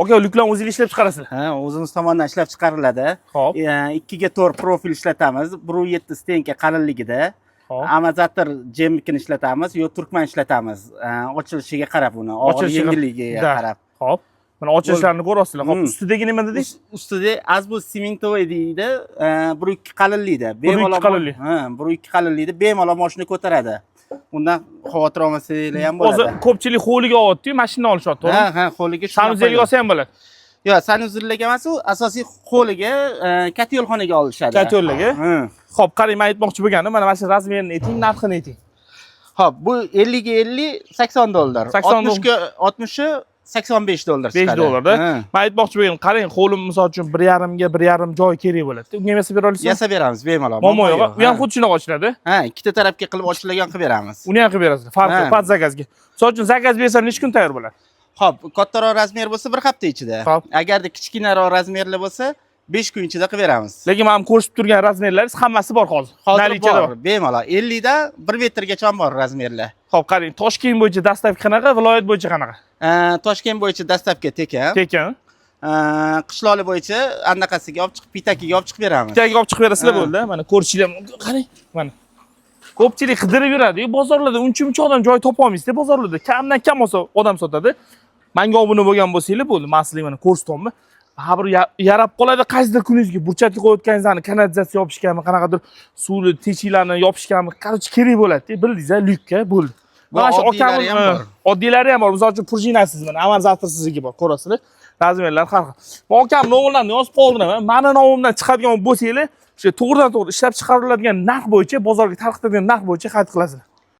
Aka, lyuklarni o'zingiz ishlab chiqarasiz. Ha, o'zimiz tomonidan ishlab chiqariladi. Hop. 2 ga 4 profil ishlatamiz. 1.7 stenka qalinligida. Hop. Amazator jemikini ishlatamiz, yo turkman ishlatamiz. Ochilishiga qarab uni, og'ir yengilligiga qarab. Hop. Mana ochilishlarini ko'rasizlar. Hop, ustidagi nima dedingiz? Ustida azbus simentovoy deydi, 1.2 qalinlikda. 1.2 qalinlik. Ha, 1.2 qalinlikda bemalol mashina ko'taradi. Undan xavotir olmasanglar ham bo'ladi. Hozir ko'pchilik hovliga olyapti-yu, mashina olishyapti, to'g'rimi? Ha, hovliga Sanuzelga olsa ham bo'ladi. Yo'q, sanuzelga emas, u asosiy hovliga, katyolxonaga olishadi. Katyollarga? Xo'p, qarang, men aytmoqchi bo'lganim, mana shu razmerini ayting, narxini ayting. Hop, bu 50 ga 50 80 dollar. 60 ga 60 85 dollar chiqadi. 5 dollarda. Men aytmoqchi bo'lganim, qarang, hovlim misol uchun 1,5 ga 1,5 joy kerak bo'ladi. Unga yasab bera olasizmi? Yasab beramiz bemalol. Momo yo'q. U ham xuddi shunaqa ochiladi. Ha, ikkita tarafga qilib ochilgan qilib beramiz. Uni ham qilib berasiz. Farqi pat zakazga. Misol uchun zakaz bersam necha kun tayyor bo'ladi? Hop, kattaroq razmer bo'lsa 1 hafta ichida. Agarda kichkinaroq razmerli bo'lsa 5 kun ichida qilib beramiz. Lekin men ko'rsatib turgan razmerlaringiz hammasi bor hozir. Hozir bor, bemalol. 50 dan 1 metrgacha bor razmerlar. Xo'p, qarang, Toshkent bo'yicha dastavka qanaqa, viloyat bo'yicha qanaqa? Toshkent bo'yicha dastavka tekin. Tekin. Qishloqli bo'yicha anaqasiga olib chiqib, pitakiga olib chiqib beramiz. Pitakiga olib chiqib berasizlar bo'ldi. Mana ko'rishinglar, qarang, mana. Ko'pchilik qidirib yuradi. Bozorlarda uncha odam joy topa olmaysiz-da, bozorlarda. Kamdan kam olsa odam sotadi. Menga obuna bo'lgan bo'lsanglar bo'ldi. Men sizlarga mana ko'rsatyapman. Ha bir yarab qoladi, qaysidir kuningizga burchakli qo'yayotganingizni kanalizatsiya yopishganmi, qanaqadir suvni teshiklarni yopishganmi, qarchi kerak bo'ladi-da, bildingiz-a, lyukka bo'ldi. Mana shu okamni oddiylari ham bor. Misol uchun prujinasiz mana, amortizatorsizniki bor, ko'rasizlar. Razmerlar har xil. Men okamning o'g'lillarini yozib qoldim. Meni nomimdan chiqadigan bo'lsanglar, o'sha to'g'ridan to'g'ri ishlab chiqariladigan narx bo'yicha, bozorga tarqatiladigan narx bo'yicha xarid qilasizlar.